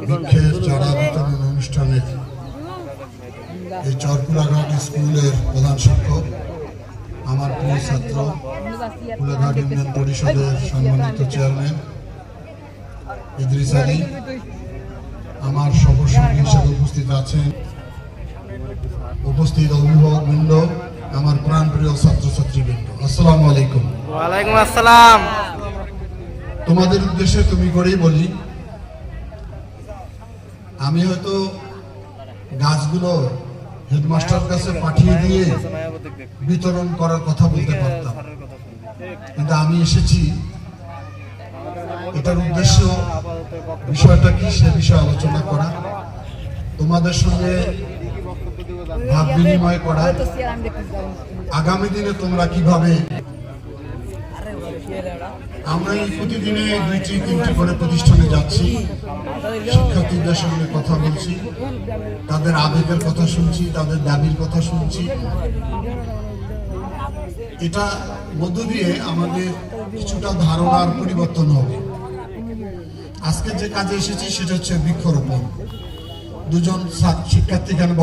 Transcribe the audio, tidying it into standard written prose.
বৃক্ষের চারা বিতরণ অনুষ্ঠানে এই চরকুলাঘাট স্কুলের প্রধান শিক্ষক, আমার প্রিয় ছাত্র, কুলাঘাট ইউনিয়ন পরিষদের সম্মানিত চেয়ারম্যান ইদ্রিস আলী, আমার সহসঙ্গী হিসেবে উপস্থিত আছেন উপস্থিত অভিভাবকবৃন্দ, আমার প্রাণপ্রিয় ছাত্রছাত্রীবৃন্দ, আসসালামু আলাইকুম। ওয়ালাইকুম আসসালাম। তোমাদের উদ্দেশ্যে তুমি করেই বলি, আমি হয়তো গাছগুলো হেডমাস্টার কাছে পাঠিয়ে দিয়ে বিতরণ করার কথা বলতে পারতাম, কিন্তু আমি এসেছি এটার উদ্দেশ্য বিষয়টা কি সে বিষয়ে আলোচনা করা, তোমাদের সঙ্গে ভাব বিনিময় করা, আগামী দিনে তোমরা কিভাবে, আমরা এই প্রতিদিনে 2-3টি করে প্রতিষ্ঠানে যাচ্ছি, শিক্ষার্থীদের সঙ্গে কথা বলছি, তাদের আবেগের কথা শুনছি, তাদের দাবির কথা শুনছি। এটা মধ্য দিয়ে আমাদের কিছুটা ধারণার পরিবর্তন হবে। আজকে যে কাজে এসেছি সেটা হচ্ছে বৃক্ষরোপণ। দুজন শিক্ষার্থী এখানে